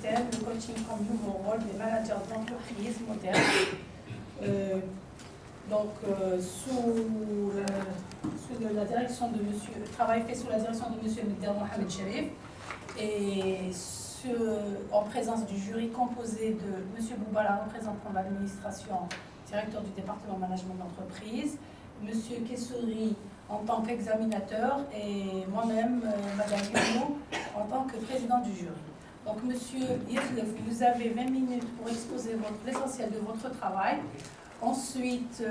thème le coaching comme nouveau rôle des managers d'entreprise modernes. Sous la direction de monsieur, le travail fait sous la direction de monsieur Mohamed Cherif et en présence du jury composé de monsieur Boubala, représentant de l'administration, directeur du département management d'entreprise, monsieur Kessouri en tant qu'examinateur et moi-même, madame Youmou, en tant que président du jury. Donc, monsieur Yeflef, vous avez 20 minutes pour exposer l'essentiel de votre travail. Ensuite,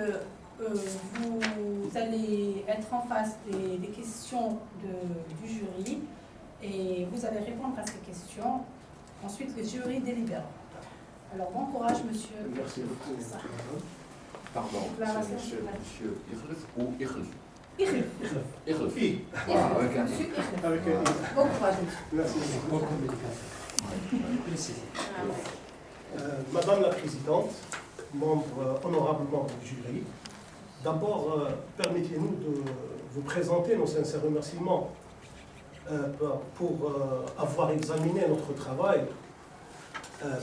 vous allez être en face des questions du jury et vous allez répondre à ces questions. Ensuite, le jury délibère. Alors, bon courage, monsieur. Merci beaucoup. Pardon, c'est monsieur Ikhlef ou Ikhlef? Ikhlef. Voilà, avec un I. Bon courage, monsieur. Merci. Madame la Présidente, honorable membre du jury, d'abord, permettez-nous de vous présenter nos sincères remerciements pour avoir examiné notre travail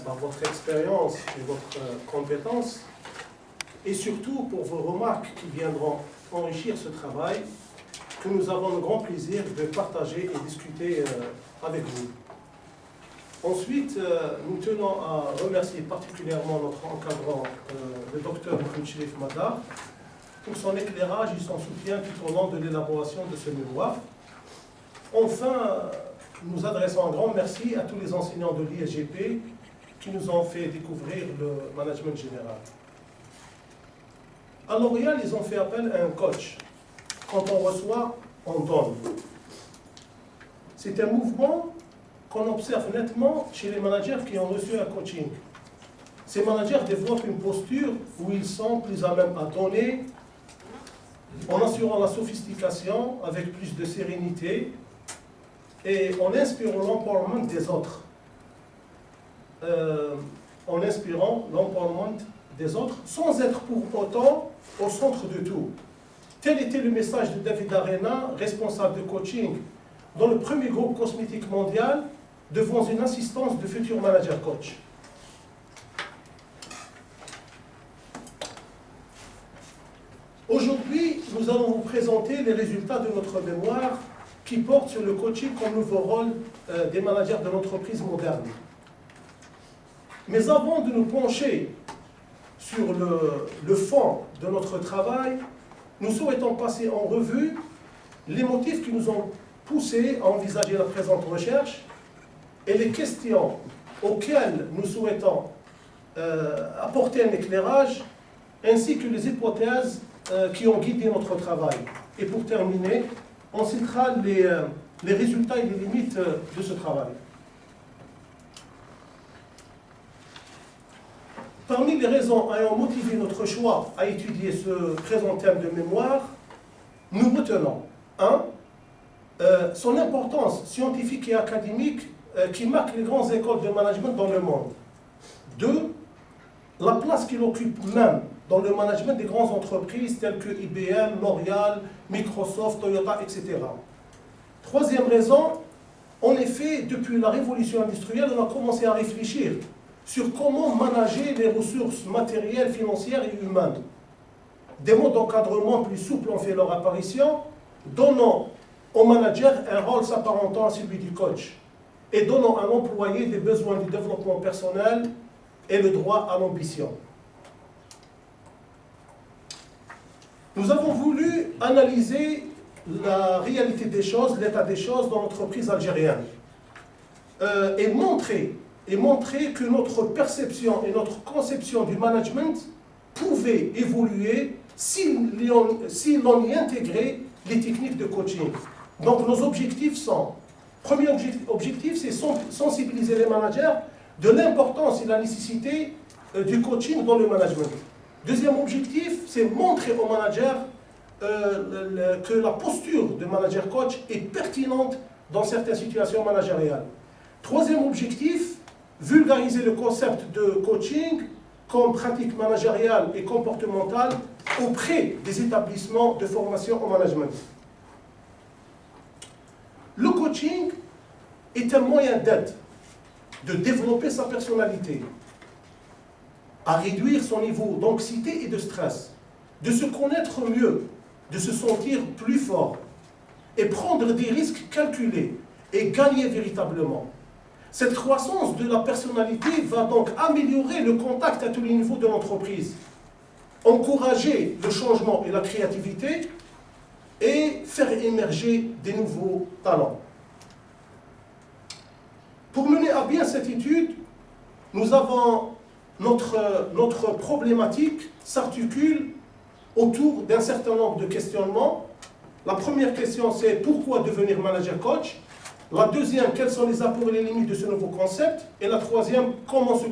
par votre expérience et votre compétence, et surtout pour vos remarques qui viendront enrichir ce travail que nous avons le grand plaisir de partager et discuter avec vous. Ensuite, nous tenons à remercier particulièrement notre encadrant, le docteur Mohamed Cherif Madar, pour son éclairage et son soutien tout au long de l'élaboration de ce mémoire. Enfin, nous adressons un grand merci à tous les enseignants de l'ISGP qui nous ont fait découvrir le management général. À L'Oréal, ils ont fait appel à un coach. Quand on reçoit, on donne. C'est un mouvement qu'on observe nettement chez les managers qui ont reçu un coaching. Ces managers développent une posture où ils sont plus à même à donner, en assurant la sophistication avec plus de sérénité et en inspirant l'empowerment des autres. En inspirant l'empowerment des autres, sans être pour autant au centre de tout. Tel était le message de David Arena, responsable de coaching dans le premier groupe cosmétique mondial, devant une assistance de futurs managers coach. Aujourd'hui, nous allons vous présenter les résultats de notre mémoire qui porte sur le coaching comme nouveau rôle des managers de l'entreprise moderne. Mais avant de nous pencher sur le fond de notre travail, nous souhaitons passer en revue les motifs qui nous ont poussés à envisager la présente recherche et les questions auxquelles nous souhaitons apporter un éclairage, ainsi que les hypothèses qui ont guidé notre travail. Et pour terminer, on citera les résultats et les limites de ce travail. Parmi les raisons ayant motivé notre choix à étudier ce présent thème de mémoire, nous retenons 1. Son importance scientifique et académique qui marque les grandes écoles de management dans le monde. 2. La place qu'il occupe même dans le management des grandes entreprises telles que IBM, L'Oréal, Microsoft, Toyota, etc. Troisième raison, en effet, depuis la révolution industrielle, on a commencé à réfléchir sur comment manager les ressources matérielles, financières et humaines. Des modes d'encadrement plus souples ont fait leur apparition, donnant au manager un rôle s'apparentant à celui du coach et donnant à l'employé des besoins du développement personnel et le droit à l'ambition. Nous avons voulu analyser la réalité des choses, l'état des choses dans l'entreprise algérienne et montrer que notre perception et notre conception du management pouvaient évoluer si l'on y intégrait les techniques de coaching. Donc nos objectifs sont, premier objectif, c'est sensibiliser les managers de l'importance et la nécessité du coaching dans le management. Deuxième objectif, c'est montrer aux managers que la posture de manager coach est pertinente dans certaines situations managériales. Troisième objectif, vulgariser le concept de coaching comme pratique managériale et comportementale auprès des établissements de formation au management. Le coaching est un moyen d'aide, de développer sa personnalité, à réduire son niveau d'anxiété et de stress, de se connaître mieux, de se sentir plus fort et prendre des risques calculés et gagner véritablement. Cette croissance de la personnalité va donc améliorer le contact à tous les niveaux de l'entreprise, encourager le changement et la créativité et faire émerger des nouveaux talents. Pour mener à bien cette étude, nous avons notre problématique s'articule autour d'un certain nombre de questionnements. La première question, c'est pourquoi devenir manager coach? La deuxième, quels sont les apports et les limites de ce nouveau concept? Et la troisième, comment ce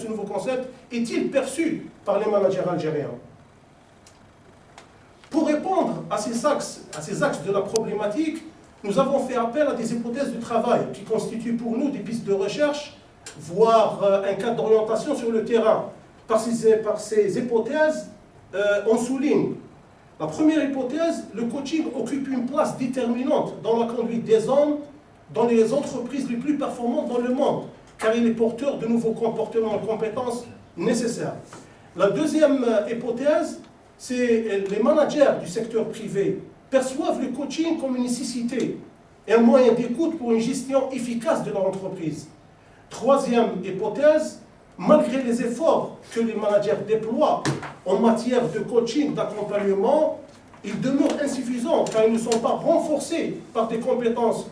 nouveau concept est-il perçu par les managers algériens? Pour répondre à ces axes de la problématique, nous avons fait appel à des hypothèses de travail qui constituent pour nous des pistes de recherche, voire un cadre d'orientation sur le terrain. Par ces hypothèses, on souligne la première hypothèse: le coaching occupe une place déterminante dans la conduite des hommes dans les entreprises les plus performantes dans le monde, car il est porteur de nouveaux comportements et compétences nécessaires. La deuxième hypothèse, c'est les managers du secteur privé perçoivent le coaching comme une nécessité et un moyen d'écoute pour une gestion efficace de leur entreprise. Troisième hypothèse, malgré les efforts que les managers déploient en matière de coaching, d'accompagnement, ils demeurent insuffisants car ils ne sont pas renforcés par des compétences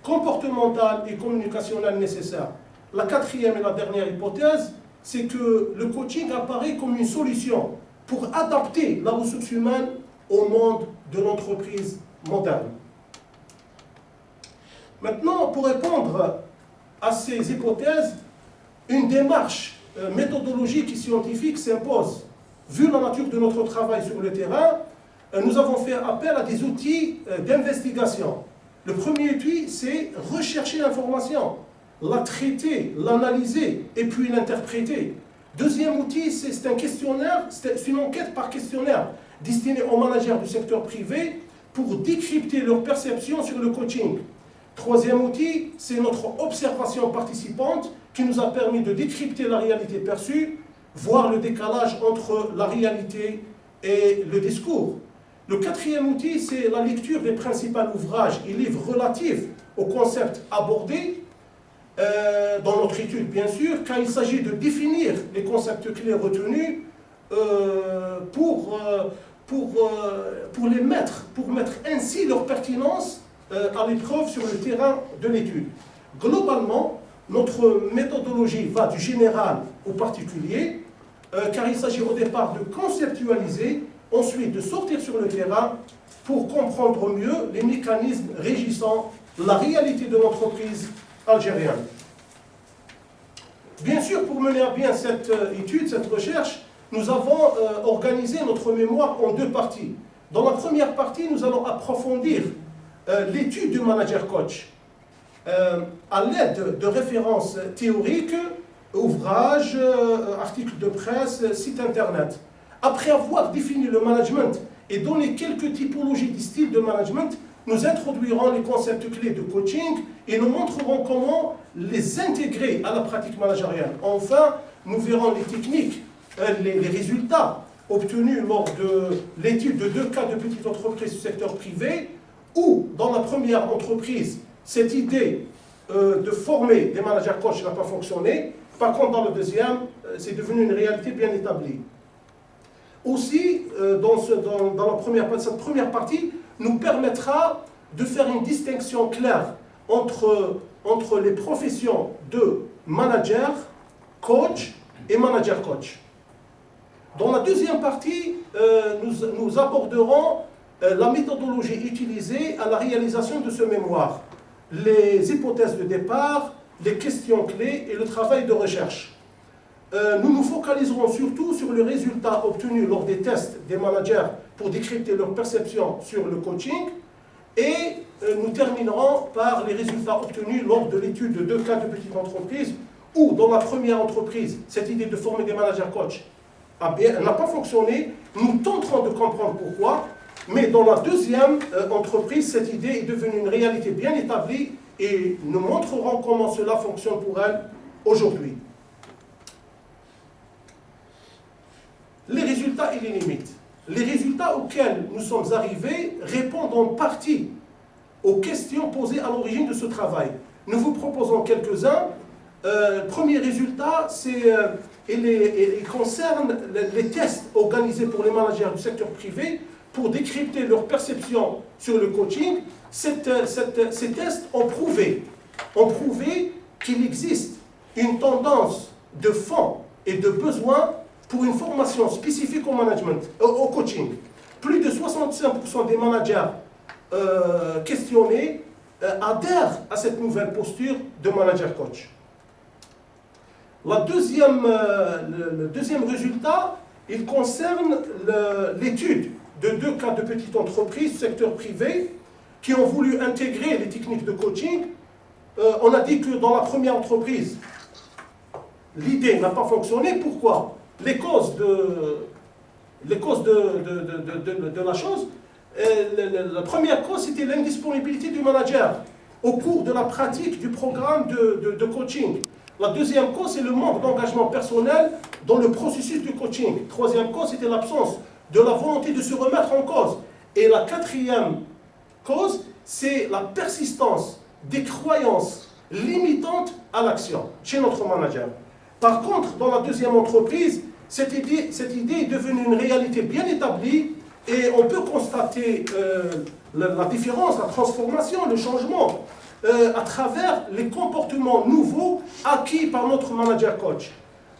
comportementales et communicationnelles nécessaires. La quatrième et la dernière hypothèse, c'est que le coaching apparaît comme une solution pour adapter la ressource humaine au monde de l'entreprise moderne. Maintenant, pour répondre à ces hypothèses, une démarche méthodologique et scientifique s'impose. Vu la nature de notre travail sur le terrain, nous avons fait appel à des outils d'investigation. Le premier outil, c'est rechercher l'information, la traiter, l'analyser et puis l'interpréter. Deuxième outil, c'est un questionnaire, c'est une enquête par questionnaire destinée aux managers du secteur privé pour décrypter leur perception sur le coaching. Troisième outil, c'est notre observation participante qui nous a permis de décrypter la réalité perçue, voir le décalage entre la réalité et le discours. Le quatrième outil, c'est la lecture des principaux ouvrages et livres relatifs aux concepts abordés dans notre étude, bien sûr, car il s'agit de définir les concepts clés retenus pour mettre ainsi leur pertinence à l'épreuve sur le terrain de l'étude. Globalement, notre méthodologie va du général au particulier, car il s'agit au départ de conceptualiser, ensuite de sortir sur le terrain pour comprendre mieux les mécanismes régissant la réalité de l'entreprise algérienne. Bien sûr, pour mener à bien cette étude, cette recherche, nous avons organisé notre mémoire en deux parties. Dans la première partie, nous allons approfondir l'étude du manager coach à l'aide de références théoriques, ouvrages, articles de presse, sites internet. Après avoir défini le management et donné quelques typologies de styles de management, nous introduirons les concepts clés de coaching et nous montrerons comment les intégrer à la pratique managériale. Enfin, nous verrons les techniques, les résultats obtenus lors de l'étude de 2 cas de petites entreprises du secteur privé, où dans la première entreprise, cette idée de former des managers coach n'a pas fonctionné. Par contre, dans le deuxième, c'est devenu une réalité bien établie. Aussi, cette première partie nous permettra de faire une distinction claire entre les professions de manager, coach et manager coach. Dans la deuxième partie, nous aborderons la méthodologie utilisée à la réalisation de ce mémoire, les hypothèses de départ, les questions clés et le travail de recherche. Nous nous focaliserons surtout sur le résultat obtenu lors des tests des managers pour décrypter leur perception sur le coaching et nous terminerons par les résultats obtenus lors de l'étude de 2 cas de petites entreprises où, dans la première entreprise, cette idée de former des managers coach n'a pas fonctionné. Nous tenterons de comprendre pourquoi, mais dans la deuxième entreprise, cette idée est devenue une réalité bien établie et nous montrerons comment cela fonctionne pour elle aujourd'hui. Les résultats et les limites. Les résultats auxquels nous sommes arrivés répondent en partie aux questions posées à l'origine de ce travail. Nous vous proposons quelques-uns. Le premier résultat, il concerne les tests organisés pour les managers du secteur privé pour décrypter leur perception sur le coaching. Ces tests ont prouvé qu'il existe une tendance de fond et de besoin pour une formation spécifique au management, au coaching. Plus de 65% des managers questionnés adhèrent à cette nouvelle posture de manager-coach. Le deuxième résultat, il concerne l'étude de 2 cas de petites entreprises du secteur privé qui ont voulu intégrer les techniques de coaching. On a dit que dans la première entreprise, l'idée n'a pas fonctionné. Pourquoi? Les causes de la chose, la première cause, c'était l'indisponibilité du manager au cours de la pratique du programme de coaching. La deuxième cause, c'est le manque d'engagement personnel dans le processus de coaching. Troisième cause, c'était l'absence de la volonté de se remettre en cause. Et la quatrième cause, c'est la persistance des croyances limitantes à l'action chez notre manager. Par contre, dans la deuxième entreprise, cette idée est devenue une réalité bien établie et on peut constater la différence, la transformation, le changement à travers les comportements nouveaux acquis par notre manager coach.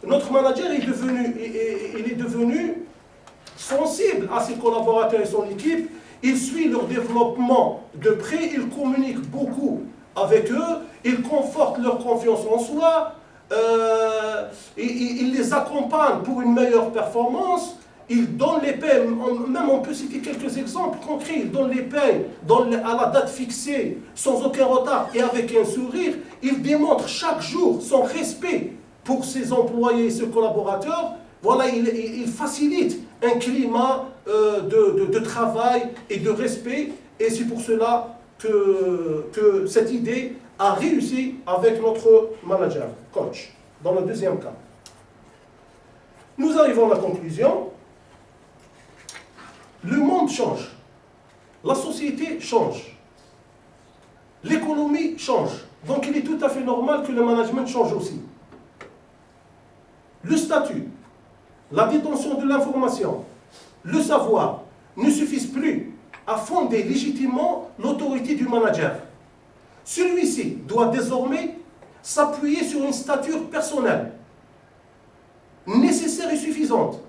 Notre manager est devenu sensible à ses collaborateurs et son équipe. Il suit leur développement de près, il communique beaucoup avec eux, il conforte leur confiance en soi, il les accompagne pour une meilleure performance, il donne les paies, même on peut citer quelques exemples concrets, il donne les paies à la date fixée, sans aucun retard et avec un sourire, il démontre chaque jour son respect pour ses employés et ses collaborateurs. Voilà, il facilite un climat de travail et de respect, et c'est pour cela que cette idée a réussi avec notre manager, coach, dans le deuxième cas. Nous arrivons à la conclusion. Le monde change, la société change, l'économie change, donc il est tout à fait normal que le management change aussi. Le statut, la détention de l'information, le savoir ne suffisent plus à fonder légitimement l'autorité du manager. Celui-ci doit désormais s'appuyer sur une stature personnelle, nécessaire et suffisante,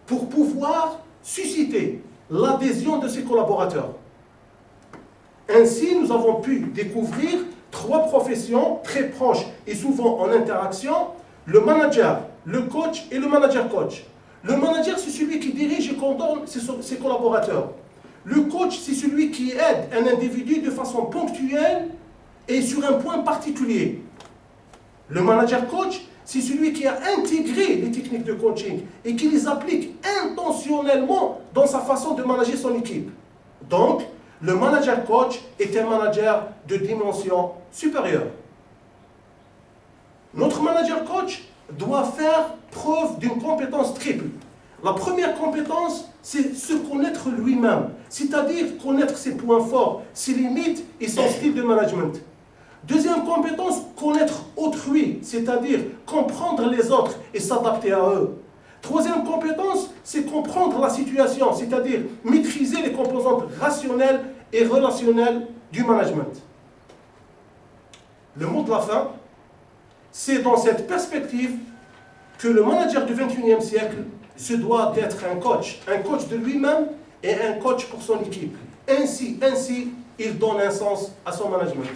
pour pouvoir susciter l'adhésion de ses collaborateurs. Ainsi, nous avons pu découvrir 3 professions très proches et souvent en interaction: le manager, le coach et le manager-coach. Le manager, c'est celui qui dirige et coordonne ses collaborateurs. Le coach, c'est celui qui aide un individu de façon ponctuelle et sur un point particulier. Le manager-coach, c'est celui qui a intégré les techniques de coaching et qui les applique intentionnellement dans sa façon de manager son équipe. Donc, le manager-coach est un manager de dimension supérieure. Notre manager-coach doit faire preuve d'une compétence triple. La première compétence, c'est se connaître lui-même, c'est-à-dire connaître ses points forts, ses limites et son style de management. Deuxième compétence, connaître autrui, c'est-à-dire comprendre les autres et s'adapter à eux. Troisième compétence, c'est comprendre la situation, c'est-à-dire maîtriser les composantes rationnelles et relationnelles du management. Le mot de la fin, c'est dans cette perspective que le manager du XXIe siècle se doit d'être un coach de lui-même et un coach pour son équipe. Ainsi, il donne un sens à son management.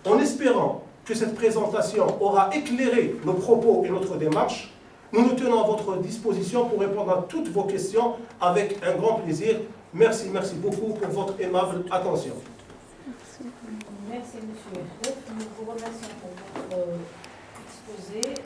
En espérant que cette présentation aura éclairé nos propos et notre démarche, nous nous tenons à votre disposition pour répondre à toutes vos questions avec un grand plaisir. Merci beaucoup pour votre aimable attention. Merci, monsieur. Nous vous remercions pour votre exposé.